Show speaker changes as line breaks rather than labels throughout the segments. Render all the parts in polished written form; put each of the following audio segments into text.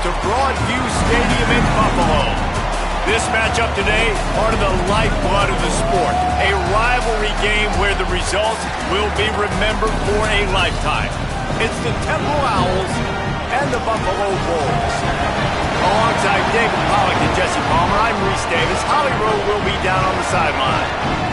to Broadview Stadium in Buffalo. This matchup today, part of the lifeblood of the sport. A rivalry game where the results will be remembered for a lifetime. It's the Temple Owls and the Buffalo Bulls. Alongside David Pollack and Jesse Palmer, I'm Reese Davis. Holly Rowe will be down on the sideline.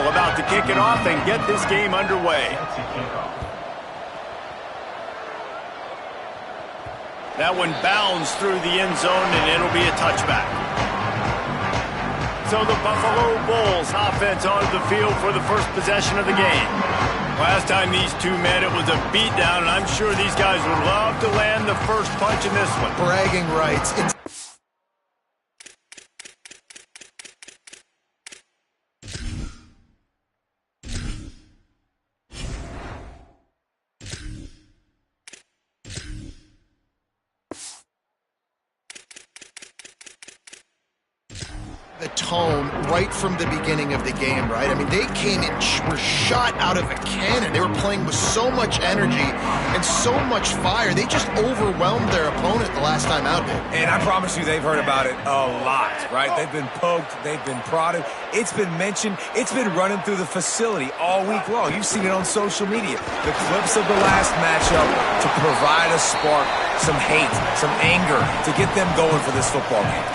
About to kick it off and get this game underway. That one bounds through the end zone, and it'll be a touchback. So the Buffalo Bulls offense onto the field for the first possession of the game. Last time these two met, it was a beatdown, and I'm sure these guys would love to land the first punch in this one.
Bragging rights. The tone right from the beginning of the game, right? I mean, they came in, were shot out of a cannon. They were playing with so much energy and so much fire. They just overwhelmed their opponent the last time out there.
And I promise you they've heard about it a lot, right? They've been poked, they've been prodded. It's been mentioned, it's been running through the facility all week long. You've seen it on social media. The clips of the last matchup to provide a spark, some hate, some anger, to get them going for this football game.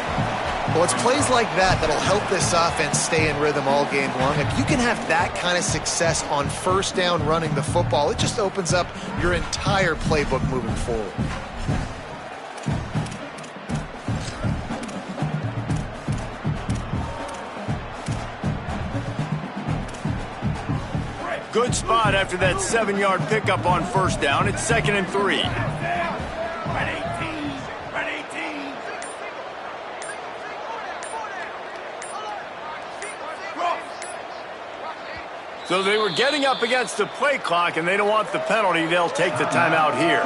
Well, it's plays like that that'll help this offense stay in rhythm all game long. If you can have that kind of success on first down running the football, it just opens up your entire playbook moving forward.
Good spot after that 7-yard pickup on first down. It's 2nd and 3. So they were getting up against the play clock, and they don't want the penalty. They'll take the timeout here.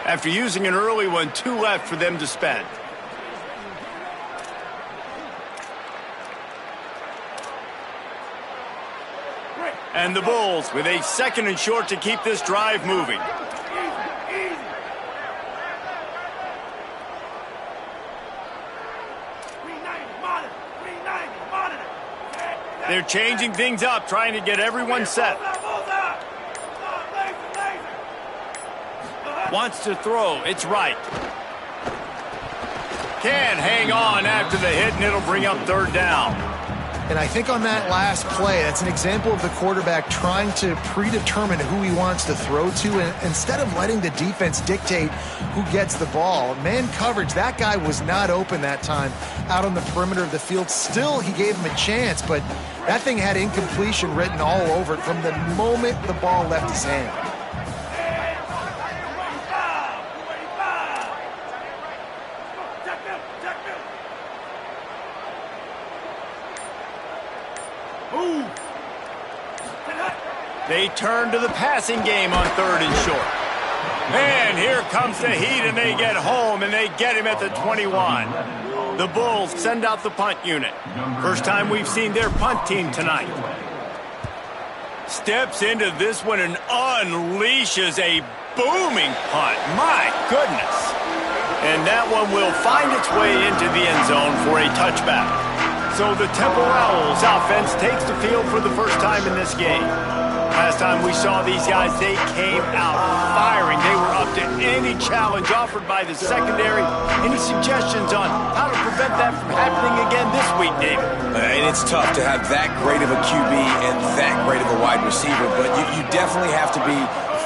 After using an early one, 2 left for them to spend. And the Bulls with a 2nd and short to keep this drive moving. They're changing things up, trying to get everyone set. Wants to throw. It's right. Can hang on after the hit, and it'll bring up 3rd down.
And I think on that last play, that's an example of the quarterback trying to predetermine who he wants to throw to, and instead of letting the defense dictate who gets the ball. Man coverage, that guy was not open that time out on the perimeter of the field. Still, he gave him a chance, but that thing had incompletion written all over it from the moment the ball left his hand.
They turn to the passing game on 3rd and short. And here comes the heat, and they get home, and they get him at the 21. The Bulls send out the punt unit. First time we've seen their punt team tonight. Steps into this one and unleashes a booming punt. My goodness. And that one will find its way into the end zone for a touchback. So the Temple Owls offense takes the field for the first time in this game. Last time we saw these guys, they came out firing. They were up to any challenge offered by the secondary. Any suggestions on how to prevent that from happening again this week, David?
And it's tough to have that great of a QB and that great of a wide receiver, but you definitely have to be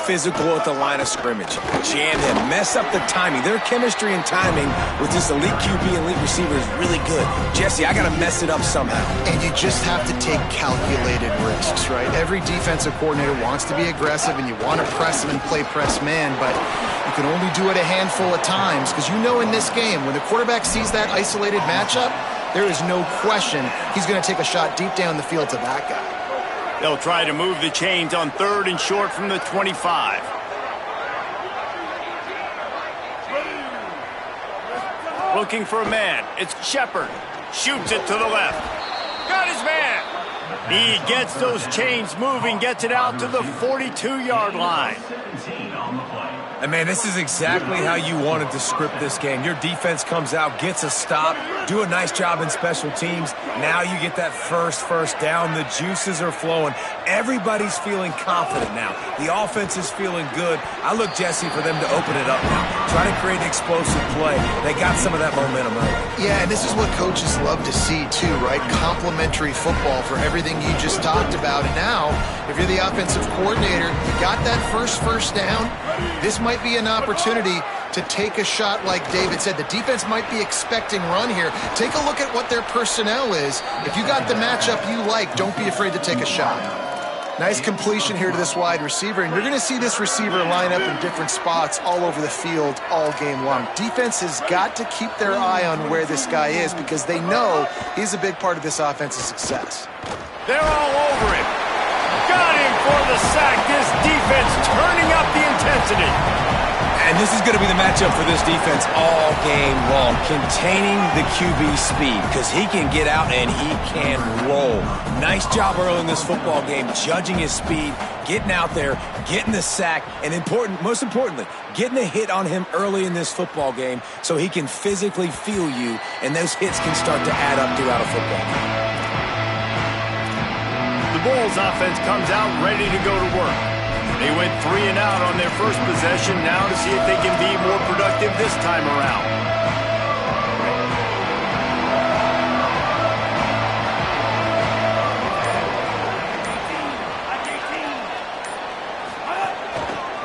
physical at the line of scrimmage. Jam him, mess up the timing. Their chemistry and timing with this elite QB and elite receiver is really good. Jesse, I got to mess it up somehow.
And you just have to take calculated risks, right? Every defensive coordinator wants to be aggressive, and you want to press them and play press man, but You can only do it a handful of times because you know in this game, when the quarterback sees that isolated matchup, there is no question he's going to take a shot deep down the field to that guy.
They'll try to move the chains on 3rd and short from the 25. Looking for a man. It's Shepard. Shoots it to the left. Got his man. He gets those chains moving, gets it out to the 42-yard line.
And, man, this is exactly how you wanted to script this game. Your defense comes out, gets a stop, do a nice job in special teams. Now you get that first down. The juices are flowing. Everybody's feeling confident now. The offense is feeling good. I look, Jesse, for them to open it up now. Try to create an explosive play. They got some of that momentum early.
Yeah, and this is what coaches love to see, too, right? Complementary football for everything you just talked about. And now, if you're the offensive coordinator, you got that first down. This might be an opportunity to take a shot like David said. The defense might be expecting run here. Take a look at what their personnel is. If you got the matchup you like, don't be afraid to take a shot. Nice completion here to this wide receiver, and you're going to see this receiver line up in different spots all over the field all game long. Defense has got to keep their eye on where this guy is because they know he's a big part of this offense's success.
They're all over him. Got him for the sack. This defense turning up the intensity.
And this is going to be the matchup for this defense all game long, containing the QB speed because he can get out and he can roll. Nice job early in this football game, judging his speed, getting out there, getting the sack, and most importantly, getting a hit on him early in this football game so he can physically feel you, and those hits can start to add up throughout a football game.
The Bulls offense comes out ready to go to work. They went 3 and out on their first possession, now to see if they can be more productive this time around.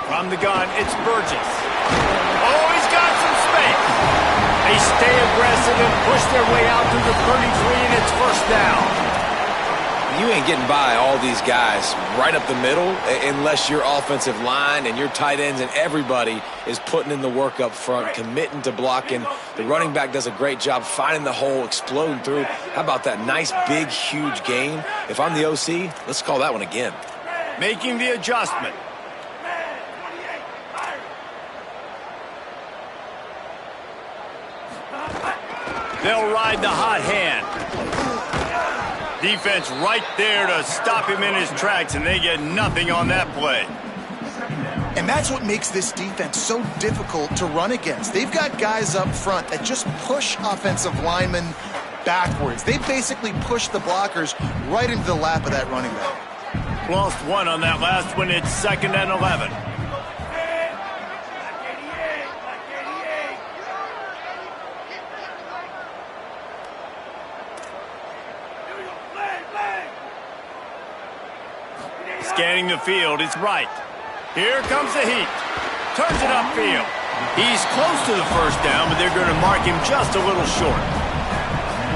From the gun, it's Burgess. Oh, he's got some space. They stay aggressive and push their way out to the 33, and it's first down.
You ain't getting by all these guys right up the middle unless your offensive line and your tight ends and everybody is putting in the work up front, committing to blocking. The running back does a great job finding the hole, exploding through. How about that nice, big, huge gain? If I'm the OC, let's call that one again.
Making the adjustment. They'll ride the hot hand. Defense right there to stop him in his tracks, and they get nothing on that play.
And that's what makes this defense so difficult to run against. They've got guys up front that just push offensive linemen backwards. They basically push the blockers right into the lap of that running back.
Lost one on that last one. It's 2nd and 11. Scanning the field, it's right. Here comes the heat. Turns it upfield. He's close to the first down, but they're going to mark him just a little short.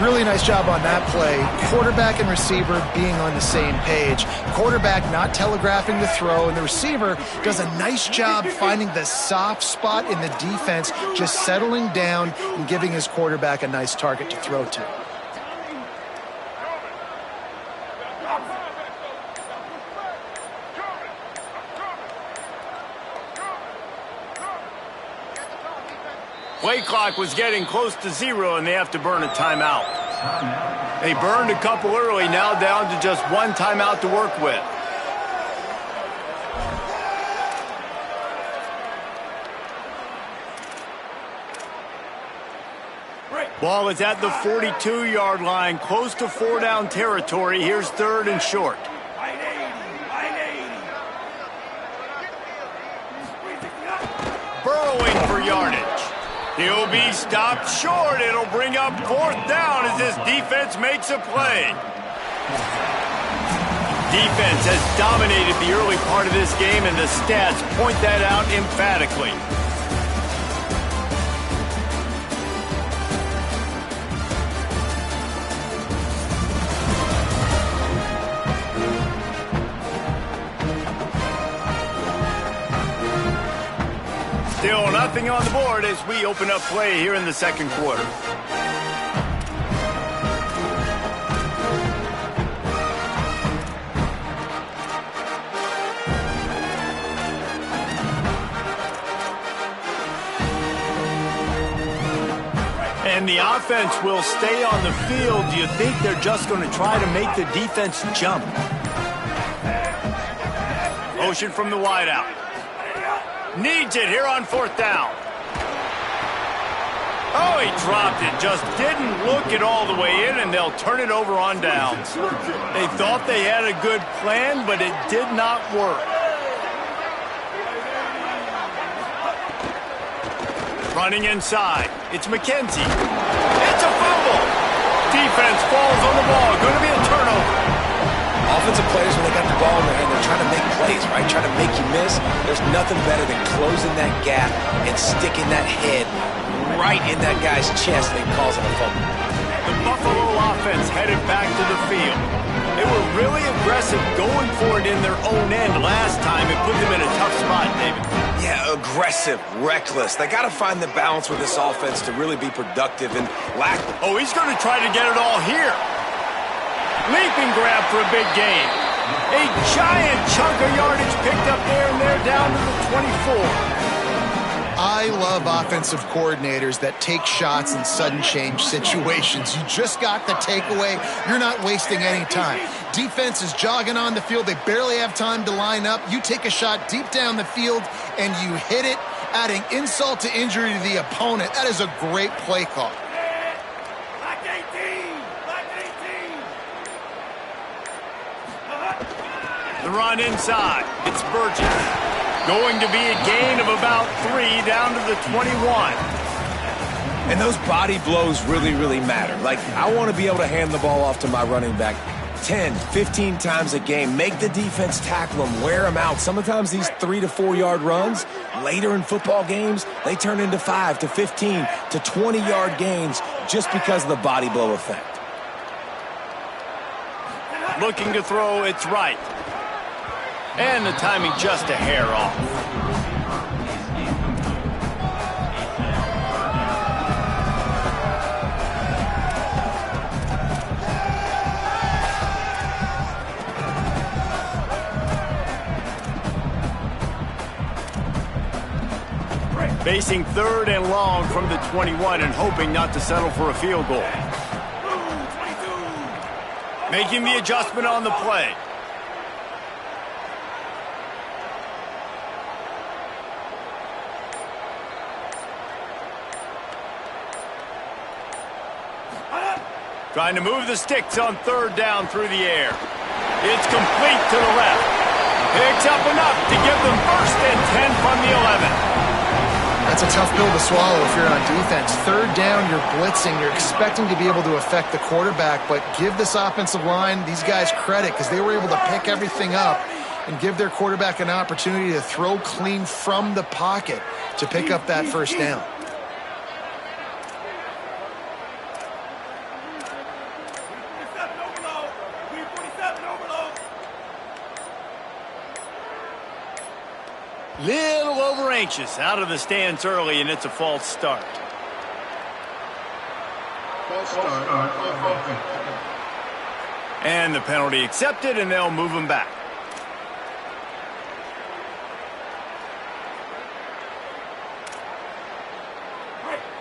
Really nice job on that play. Quarterback and receiver being on the same page. Quarterback not telegraphing the throw, and the receiver does a nice job finding the soft spot in the defense, just settling down and giving his quarterback a nice target to throw to.
Play clock was getting close to 0, and they have to burn a timeout. They burned a couple early, now down to just 1 timeout to work with. Ball is at the 42-yard line, close to 4-down territory. Here's 3rd and short. Burrowing for yardage. He'll be stopped short. It'll bring up 4th down as this defense makes a play. Defense has dominated the early part of this game, and the stats point that out emphatically. Still Nothing on the board as we open up play here in the second quarter. And the offense will stay on the field. Do you think they're just going to try to make the defense jump? Motion from the wideout. Needs it here on fourth down. Oh, he dropped it. Just didn't look it all the way in, and they'll turn it over on downs. They thought they had a good plan, but it did not work. Running inside. It's McKenzie. It's a fumble. Defense falls on the ball. Going to be a turnover.
Offensive players, when they got the ball in their hand, they're trying to make plays, right? Trying to make you miss. There's nothing better than closing that gap and sticking that head right in that guy's chest and causing a fumble.
The Buffalo offense headed back to the field. They were really aggressive going for it in their own end last time. It put them in a tough spot, David.
Yeah, aggressive, reckless. They got to find the balance with this offense to really be productive and lack.
Oh, he's going to try to get it all here. Leaping grab for a big gain. A giant chunk of yardage picked up there, and they're down to the 24.
I love offensive coordinators that take shots in sudden change situations. You just got the takeaway. You're not wasting any time. Defense is jogging on the field. They barely have time to line up. You take a shot deep down the field, and you hit it, adding insult to injury to the opponent. That is a great play call.
The run inside. It's Burgess. Going to be a gain of about 3 down to the 21.
And those body blows really, really matter. Like, I want to be able to hand the ball off to my running back 10, 15 times a game. Make the defense tackle them, wear them out. Sometimes these 3 to 4 yard runs, later in football games, they turn into 5 to 15 to 20 yard gains just because of the body blow effect.
Looking to throw, it's right. And the timing just a hair off. Facing third and long from the 21 and hoping not to settle for a field goal. Making the adjustment on the play. Trying to move the sticks on third down through the air. It's complete to the left. Picks up enough to give them first and 10 from the 11.
That's a tough pill to swallow if you're on defense. Third down, you're blitzing. You're expecting to be able to affect the quarterback, but give this offensive line, these guys, credit because they were able to pick everything up and give their quarterback an opportunity to throw clean from the pocket to pick up that first down.
Little over anxious, out of the stands early, and it's a false start. And the penalty accepted, and they'll move him back.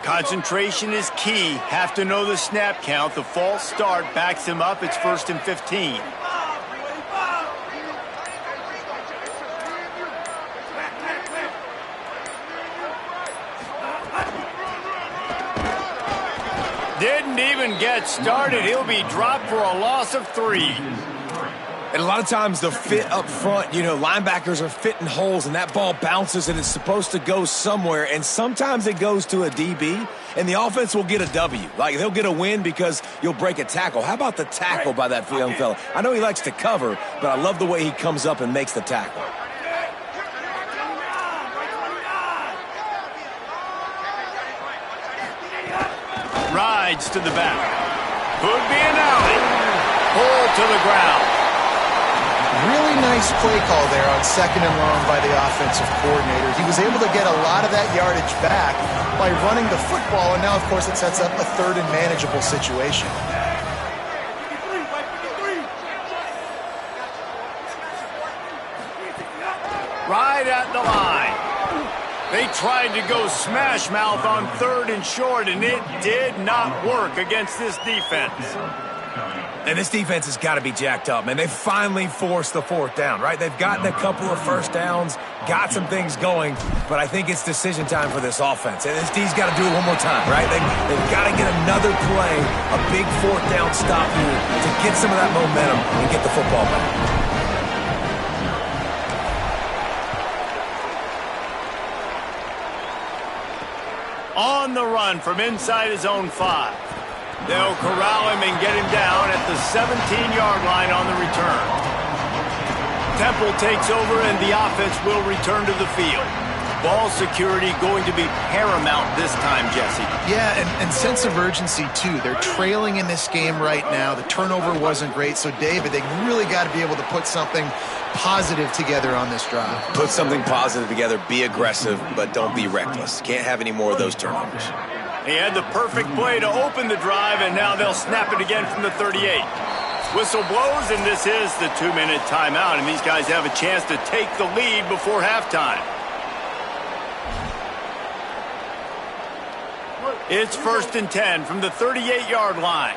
Concentration is key. Have to know the snap count. The false start backs him up. It's 1st and 15. Didn't even get started. He'll be dropped for a loss of 3.
And a lot of times the fit up front, you know, linebackers are fitting holes and that ball bounces and it's supposed to go somewhere. And sometimes it goes to a DB and the offense will get a W. Like they'll get a win because you'll break a tackle. How about the tackle by that young fella? I know he likes to cover, but I love the way he comes up and makes the tackle.
Rides to the back. Could be an alley. Pulled to the ground.
Really nice play call there on 2nd and long by the offensive coordinator. He was able to get a lot of that yardage back by running the football, and now, of course, it sets up a 3rd and manageable situation.
Right at the line. They tried to go smash mouth on 3rd and short, and it did not work against this defense.
And this defense has got to be jacked up, man. They finally forced the 4th down, right? They've gotten a couple of first downs, got some things going, but I think it's decision time for this offense. And this D's got to do it one more time, right? They've got to get another play, a big 4th down stop here to get some of that momentum and get the football back.
On the run from inside his own 5. They'll corral him and get him down at the 17-yard line on the return. Temple takes over and the offense will return to the field. Ball security going to be paramount this time, Jesse.
Yeah, and sense of urgency, too. They're trailing in this game right now. The turnover wasn't great. So, David, they really got to be able to put something positive together on this drive.
Put something positive together, be aggressive, but don't be reckless. Can't have any more of those turnovers.
He had the perfect play to open the drive, and now they'll snap it again from the 38. Whistle blows, and this is the 2-minute timeout, and these guys have a chance to take the lead before halftime. It's 1st and 10 from the 38-yard line.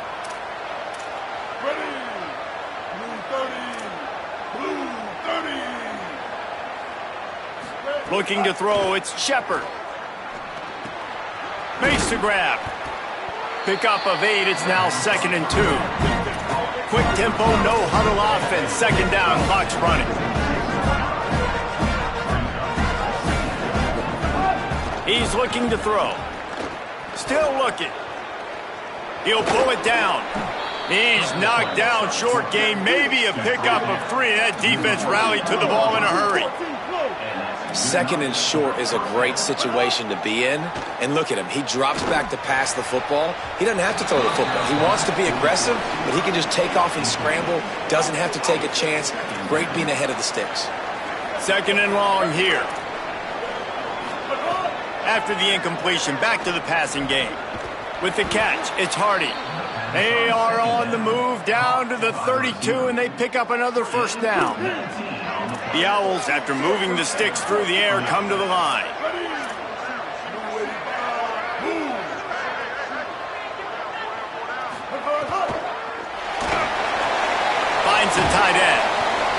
Looking to throw, it's Shepard. Makes the grab. Pickup of 8, it's now 2nd and 2. Quick tempo, no huddle offense. 2nd down, clock's running. He's looking to throw. Still looking. He'll pull it down. He's knocked down, short game, maybe a pickup of 3. That defense rallied to the ball in a hurry.
2nd and short is a great situation to be in. And look at him. He drops back to pass the football. He doesn't have to throw the football. He wants to be aggressive, but he can just take off and scramble. Doesn't have to take a chance. Great being ahead of the sticks.
2nd and long here. After the incompletion, back to the passing game. With the catch, it's Hardy. They are on the move down to the 32, and they pick up another 1st down. The Owls, after moving the sticks through the air, come to the line. Finds the tight end.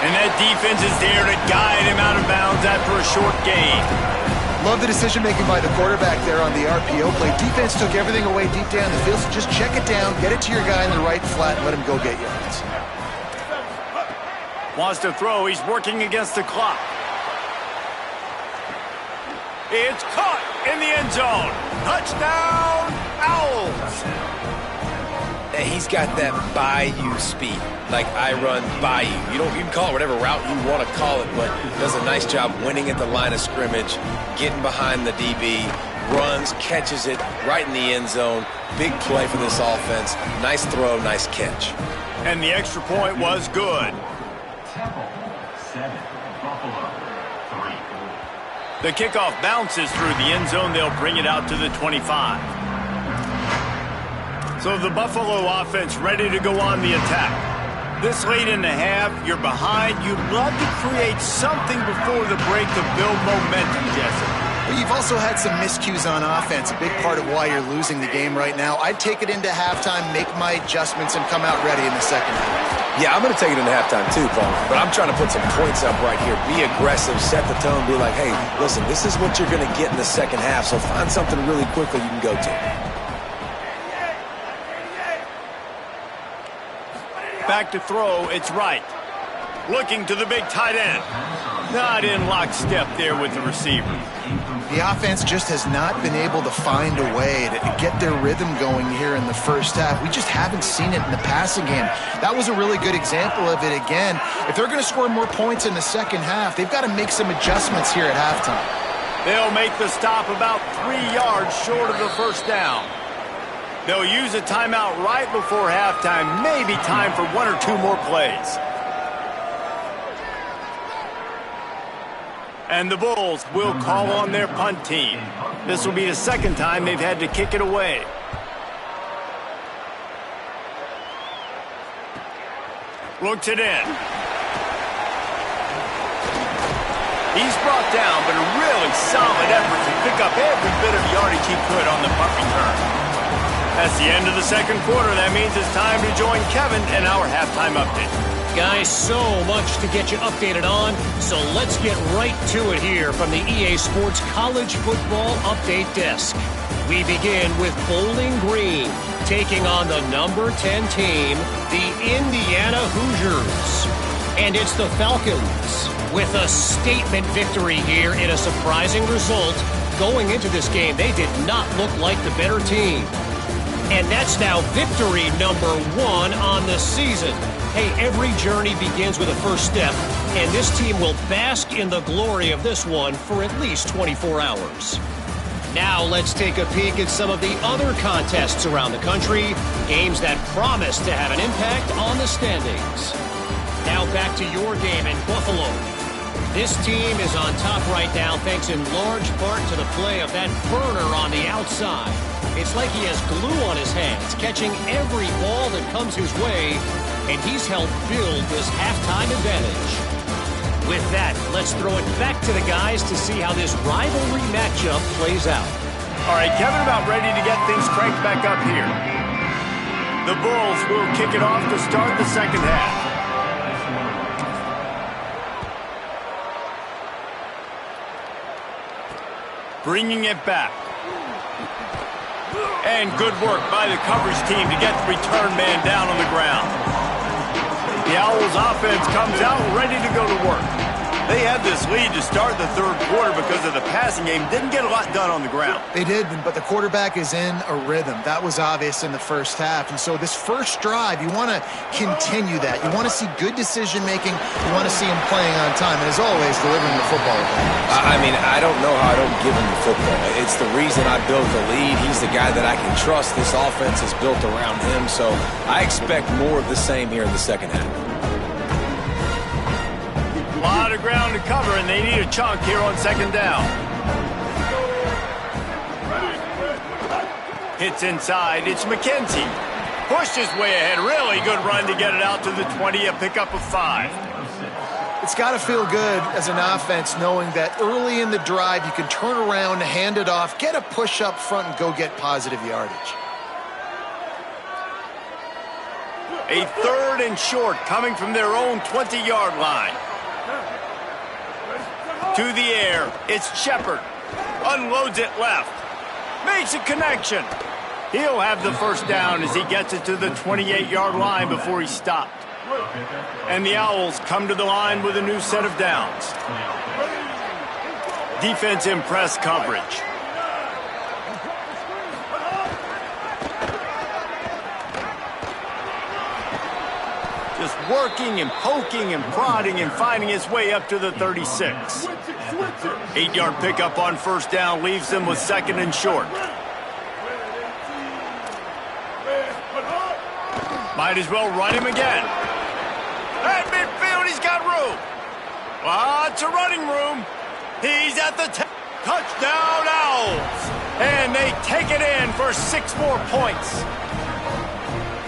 And that defense is there to guide him out of bounds after a short gain.
Love the decision-making by the quarterback there on the RPO play. Defense took everything away deep down the field, so just check it down, get it to your guy in the right flat, and let him go get yards.
Wants to throw. He's working against the clock. It's caught in the end zone. Touchdown, Owls.
He's got that bayou speed, like I run bayou. You can call it whatever route you want to call it, but does a nice job winning at the line of scrimmage, getting behind the DB, runs, catches it right in the end zone. Big play for this offense. Nice throw, nice catch.
And the extra point was good. The kickoff bounces through the end zone. They'll bring it out to the 25. So the Buffalo offense ready to go on the attack. This late in the half, you're behind. You'd love to create something before the break to build momentum, Jesse.
But you've also had some miscues on offense, a big part of why you're losing the game right now. I'd take it into halftime, make my adjustments, and come out ready in the 2nd half.
Yeah, I'm going to take it into halftime too, Paul. But I'm trying to put some points up right here. Be aggressive, set the tone, be like, hey, listen, this is what you're going to get in the 2nd half, so find something really quickly you can go to.
Back to throw, it's right. Looking to the big tight end. Not in lockstep there with the receiver.
The offense just has not been able to find a way to get their rhythm going here in the 1st half. We just haven't seen it in the passing game. That was a really good example of it again. If they're going to score more points in the 2nd half, they've got to make some adjustments here at halftime.
They'll make the stop about 3 yards short of the 1st down. They'll use a timeout right before halftime. Maybe time for 1 or 2 more plays. And the Bulls will call on their punt team. This will be the second time they've had to kick it away. Looks it in. He's brought down, but a really solid effort to pick up every bit of yardage he could on the punt return. That's the end of the second quarter. That means it's time to join Kevin in our halftime update.
Guys, so much to get you updated on, so let's get right to it here from the EA Sports College Football Update Desk. We begin with Bowling Green, taking on the number 10 team, the Indiana Hoosiers. And it's the Falcons with a statement victory here in a surprising result. Going into this game, they did not look like the better team. And that's now victory number 1 on the season. Hey, every journey begins with a first step, and this team will bask in the glory of this one for at least 24 hours. Now let's take a peek at some of the other contests around the country, games that promise to have an impact on the standings. Now back to your game in Buffalo. This team is on top right now thanks in large part to the play of that burner on the outside. It's like he has glue on his hands, catching every ball that comes his way, and he's helped build this halftime advantage. With that, let's throw it back to the guys to see how this rivalry matchup plays out.
All right, Kevin, about ready to get things cranked back up here. The Bulls will kick it off to start the second half. Bringing it back. And good work by the coverage team to get the return man down on the ground. The Owls offense comes out ready to go to work. They had this lead to start the third quarter because of the passing game. Didn't get a lot done on the ground.
They did, but the quarterback is in a rhythm. That was obvious in the first half. And so this first drive, you want to continue that. You want to see good decision-making. You want to see him playing on time. And as always, delivering the football.
I mean, I don't know how I don't give him the football. It's the reason I built the lead. He's the guy that I can trust. This offense is built around him. So I expect more of the same here in the second half.
A lot of ground to cover, and they need a chunk here on second down. Hits inside. It's McKenzie. Pushed his way ahead. Really good run to get it out to the 20, a pickup of 5.
It's got to feel good as an offense knowing that early in the drive you can turn around, hand it off, get a push up front, and go get positive yardage.
A third and short coming from their own 20-yard line. To the air, it's Shepard. Unloads it left. Makes a connection. He'll have the first down as he gets it to the 28-yard line before he stopped. And the Owls come to the line with a new set of downs. Defense in press coverage. Just working and poking and prodding and finding his way up to the 36. 8-yard pickup on first down leaves them with second and short. Might as well run him again. At midfield, he's got room. Lots of running room. He's at the touchdown Owls. And they take it in for 6 more points.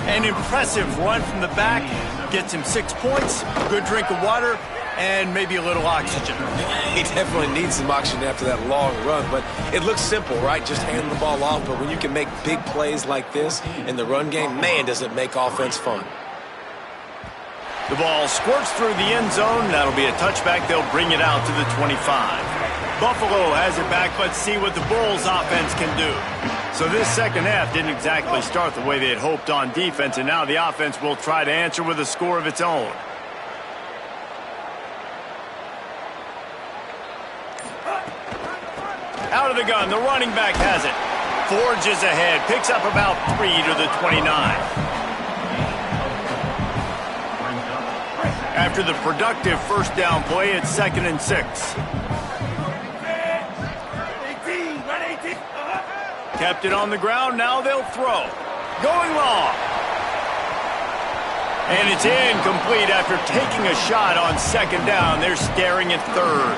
An impressive run from the back. Gets him 6 points, a good drink of water, and maybe a little oxygen.
He definitely needs some oxygen after that long run, but it looks simple, right? Just hand the ball off, but when you can make big plays like this in the run game, man, does it make offense fun.
The ball squirts through the end zone. That'll be a touchback. They'll bring it out to the 25. Buffalo has it back. Let's see what the Bulls offense can do. So this second half didn't exactly start the way they had hoped on defense, and now the offense will try to answer with a score of its own. Out of the gun, the running back has it. Forges ahead, picks up about 3 to the 29. After the productive first down play, it's 2nd and 6. Kept it on the ground, now they'll throw. Going long. And it's incomplete after taking a shot on second down. They're staring at third.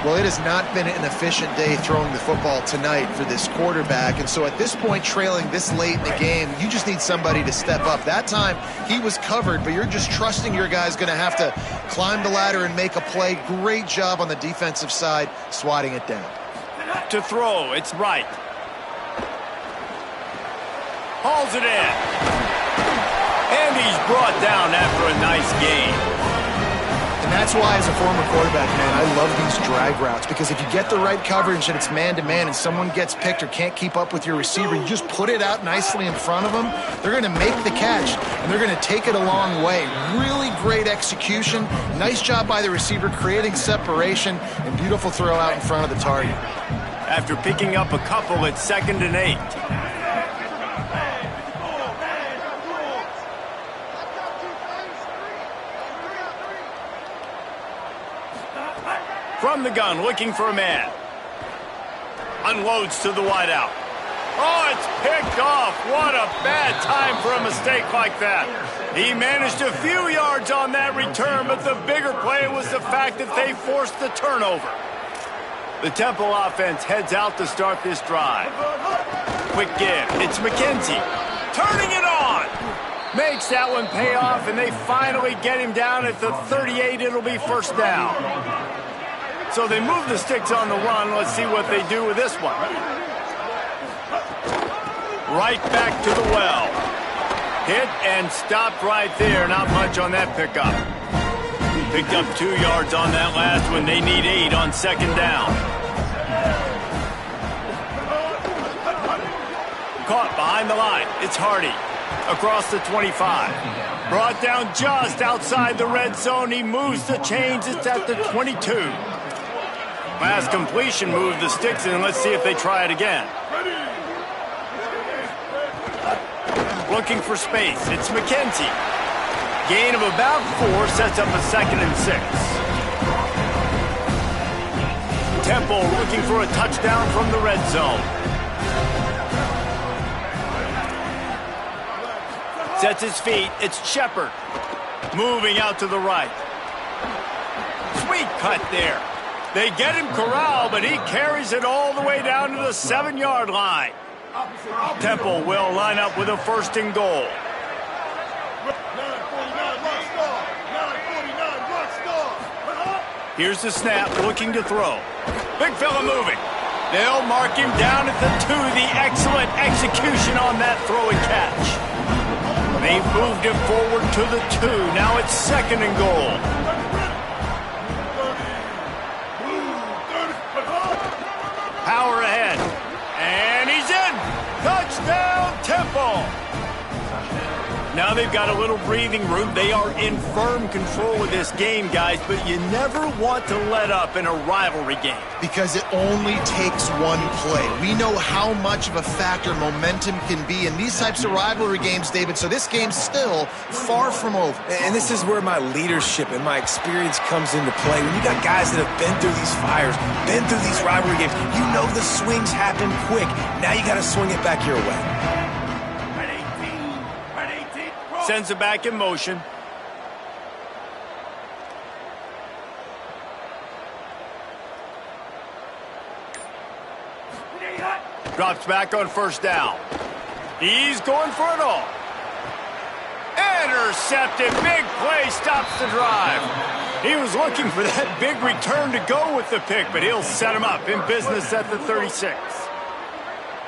Well, it has not been an efficient day throwing the football tonight for this quarterback. And so at this point, trailing this late in the game, you just need somebody to step up. That time, he was covered, but you're just trusting your guy's going to have to climb the ladder and make a play. Great job on the defensive side, swatting it down.
To throw, it's right. Hauls it in. And he's brought down after a nice gain.
And that's why, as a former quarterback, man, I love these drag routes, because if you get the right coverage and it's man-to-man and someone gets picked or can't keep up with your receiver, you just put it out nicely in front of them, they're going to make the catch, and they're going to take it a long way. Really great execution. Nice job by the receiver creating separation, and beautiful throw out in front of the target.
After picking up a couple, it's 2nd and 8. From the gun, looking for a man. Unloads to the wideout. Oh, it's picked off. What a bad time for a mistake like that. He managed a few yards on that return, but the bigger play was the fact that they forced the turnover. The Temple offense heads out to start this drive. Quick give. It's McKenzie. Turning it on. Makes that one pay off, and they finally get him down at the 38. It'll be first down. So they move the sticks on the run. Let's see what they do with this one. Right back to the well. Hit and stopped right there. Not much on that pickup. Picked up 2 yards on that last one. They need 8 on 2nd down. Caught behind the line. It's Hardy. Across the 25. Brought down just outside the red zone. He moves the chains. It's at the 22. Last completion moved the sticks in. Let's see if they try it again. Looking for space. It's McKenzie. Gain of about 4 sets up a 2nd and 6. Temple looking for a touchdown from the red zone. Sets his feet. It's Shepard. Moving out to the right. Sweet cut there. They get him corralled, but he carries it all the way down to the 7-yard line. Temple will line up with a 1st and goal. Here's the snap, looking to throw. Big fella moving. They'll mark him down at the 2. The excellent execution on that throw and catch. They've moved him forward to the 2. Now it's 2nd and goal. Power ahead. And he's in. Touchdown, Temple. Now they've got a little breathing room. They are in firm control of this game, guys, but you never want to let up in a rivalry game.
Because it only takes one play. We know how much of a factor momentum can be in these types of rivalry games, David, so this game's still far from over.
And this is where my leadership and my experience comes into play. When you got guys that have been through these fires, been through these rivalry games, you know the swings happen quick. Now you got to swing it back your way.
Sends it back in motion. Drops back on 1st down. He's going for it all. Intercepted. Big play stops the drive. He was looking for that big return to go with the pick, but he'll set him up in business at the 36.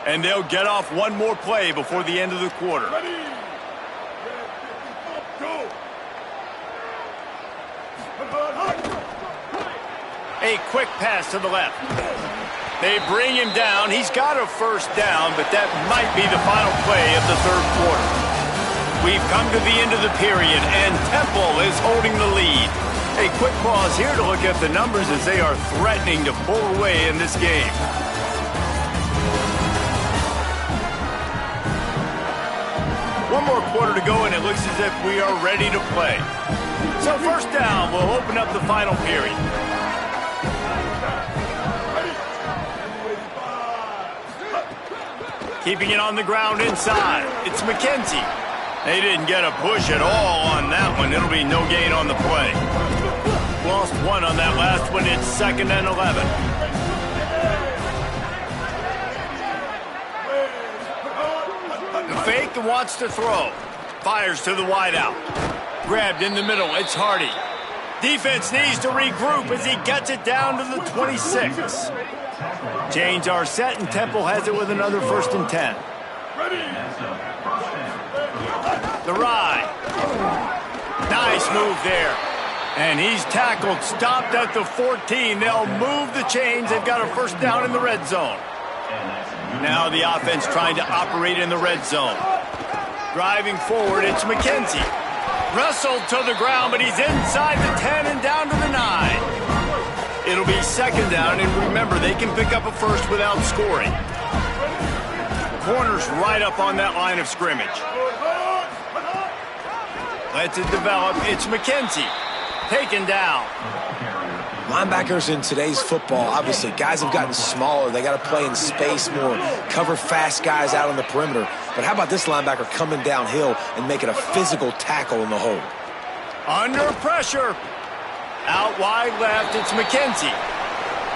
And they'll get off one more play before the end of the quarter. A quick pass to the left. They bring him down. He's got a 1st down, but that might be the final play of the 3rd quarter. We've come to the end of the period, and Temple is holding the lead. A quick pause here to look at the numbers as they are threatening to pull away in this game. One more quarter to go, and it looks as if we are ready to play. So 1st down will open up the final period. Keeping it on the ground inside. It's McKenzie. They didn't get a push at all on that one. It'll be no gain on the play. Lost one on that last one. It's 2nd and 11. The fake and wants to throw. Fires to the wideout. Grabbed in the middle. It's Hardy. Defense needs to regroup as he gets it down to the 26. Chains are set, and Temple has it with another 1st and 10. The ride. Nice move there. And he's tackled, stopped at the 14. They'll move the chains. They've got a 1st down in the red zone. Now the offense trying to operate in the red zone. Driving forward, it's McKenzie. Wrestled to the ground, but he's inside the 10 and down to the 9. It'll be 2nd down, and remember, they can pick up a 1st without scoring. Corner's right up on that line of scrimmage. Lets it develop. It's McKenzie. Taken down.
Linebackers in today's football, obviously, guys have gotten smaller. They got to play in space more, cover fast guys out on the perimeter. But how about this linebacker coming downhill and making a physical tackle in the hole?
Under pressure. Out wide left, it's McKenzie.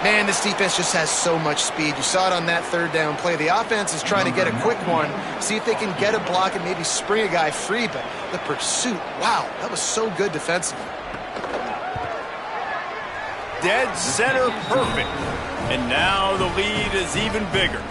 Man, this defense just has so much speed. You saw it on that 3rd down play. The offense is trying to get a quick one, see if they can get a block and maybe spring a guy free. But the pursuit, wow, that was so good defensively.
Dead center perfect. And now the lead is even bigger.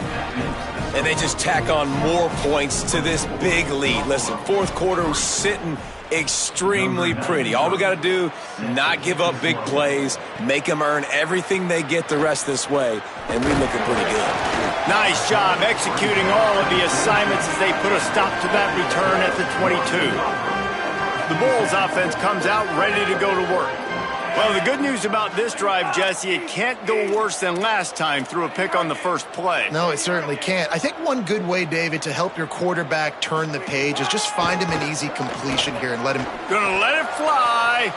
And they just tack on more points to this big lead. Listen, 4th quarter was sitting extremely pretty. All we got to do, not give up big plays, make them earn everything they get the rest this way, and we're looking pretty good.
Nice job executing all of the assignments as they put a stop to that return at the 22. The Bulls offense comes out ready to go to work. Well, the good news about this drive, Jesse, it can't go worse than last time through a pick on the 1st play.
No, it certainly can't. I think one good way, David, to help your quarterback turn the page is just find him an easy completion here and let him...
Gonna let it fly.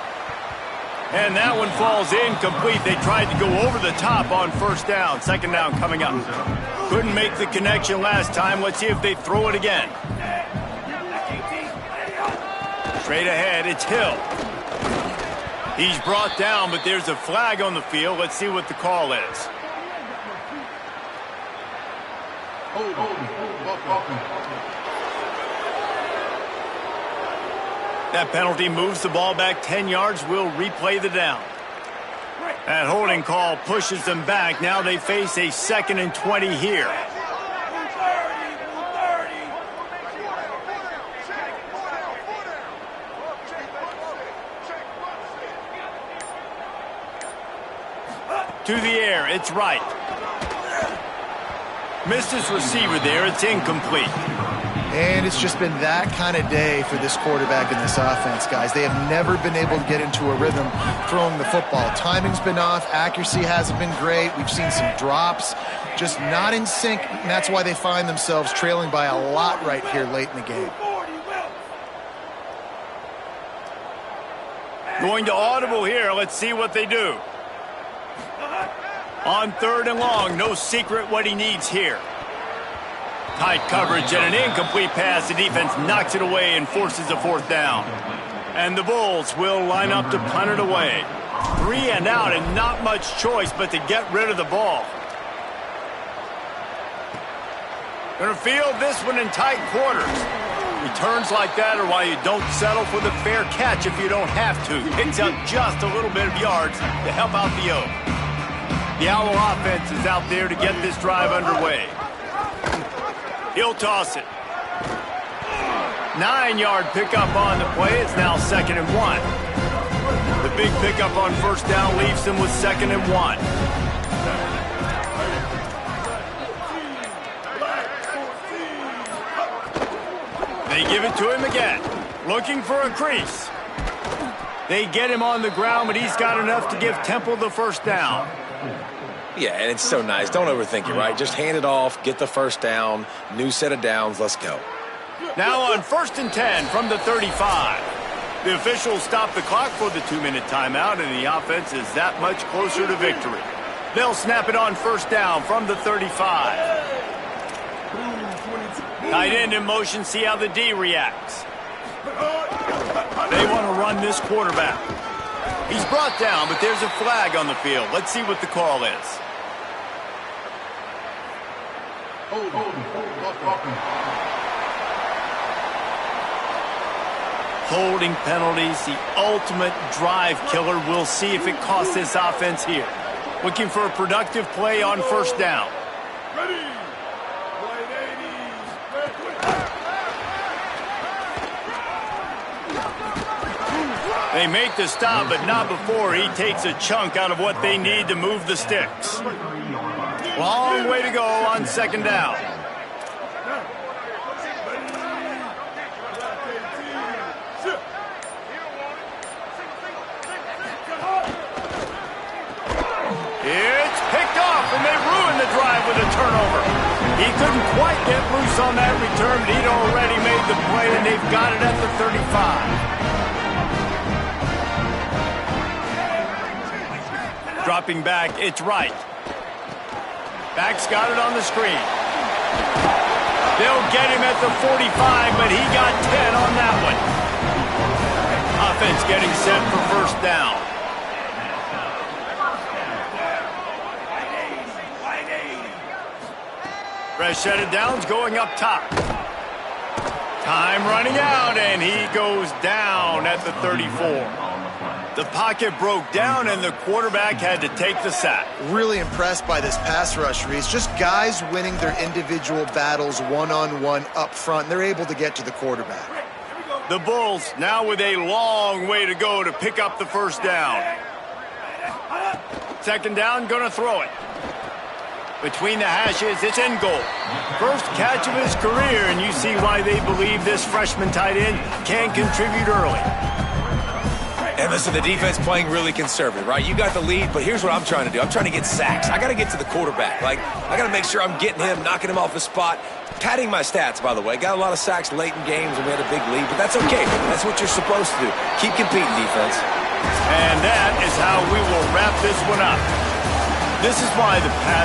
And that one falls incomplete. They tried to go over the top on 1st down. 2nd down coming up. Couldn't make the connection last time. Let's see if they throw it again. Straight ahead, it's Hill. He's brought down, but there's a flag on the field. Let's see what the call is. That penalty moves the ball back 10 yards. We'll replay the down. That holding call pushes them back. Now they face a 2nd and 20 here. To the air, it's right. Missed his receiver there, it's incomplete.
And it's just been that kind of day for this quarterback and this offense, guys. They have never been able to get into a rhythm throwing the football. Timing's been off, accuracy hasn't been great. We've seen some drops, just not in sync, and that's why they find themselves trailing by a lot right here late in the game.
Going to audible here, let's see what they do. On 3rd and long, no secret what he needs here. Tight coverage and an incomplete pass. The defense knocks it away and forces a 4th down. And the Bulls will line up to punt it away. 3 and out and not much choice but to get rid of the ball. Gonna field this one in tight quarters. Returns like that are why you don't settle for the fair catch if you don't have to. Picks up just a little bit of yards to help out the Oak. The Owl offense is out there to get this drive underway. He'll toss it. 9-yard pickup on the play. It's now 2nd and 1. The big pickup on 1st down leaves them with 2nd and 1. They give it to him again. Looking for a crease. They get him on the ground, but he's got enough to give Temple the 1st down.
Yeah, and it's so nice. Don't overthink it, right? Just hand it off, get the 1st down, new set of downs, let's go.
Now on 1st and 10 from the 35. The officials stop the clock for the 2-minute timeout, and the offense is that much closer to victory. They'll snap it on 1st down from the 35. Tight end in motion, see how the D reacts. They want to run this quarterback. He's brought down, but there's a flag on the field. Let's see what the call is. Holding penalties, the ultimate drive killer. We'll see if it costs this offense here. Looking for a productive play on first down. They make the stop, but not before he takes a chunk out of what they need to move the sticks. Long way to go on second down. It's picked off, and they ruined the drive with a turnover. He couldn't quite get loose on that return, but he'd already made the play, and they've got it at the 35. Dropping back, it's right. Back's got it on the screen. They'll get him at the 45, but he got 10 on that one. Offense getting set for first down. Fresh set of downs going up top. Time running out, and he goes down at the 34. The pocket broke down, and the quarterback had to take the sack.
Really impressed by this pass rush, Reese. Just guys winning their individual battles one-on-one up front. They're able to get to the quarterback.
The Bulls now with a long way to go to pick up the first down. Second down, gonna throw it. Between the hashes, it's in goal. First catch of his career, and you see why they believe this freshman tight end can contribute early.
And listen, the defense playing really conservative, right? You got the lead, but here's what I'm trying to do. I'm trying to get sacks. I got to get to the quarterback. I got to make sure I'm getting him, knocking him off the spot. Padding my stats, by the way. Got a lot of sacks late in games, and we had a big lead, but that's okay. That's what you're supposed to do. Keep competing, defense.
And that is how we will wrap this one up. This is why the pass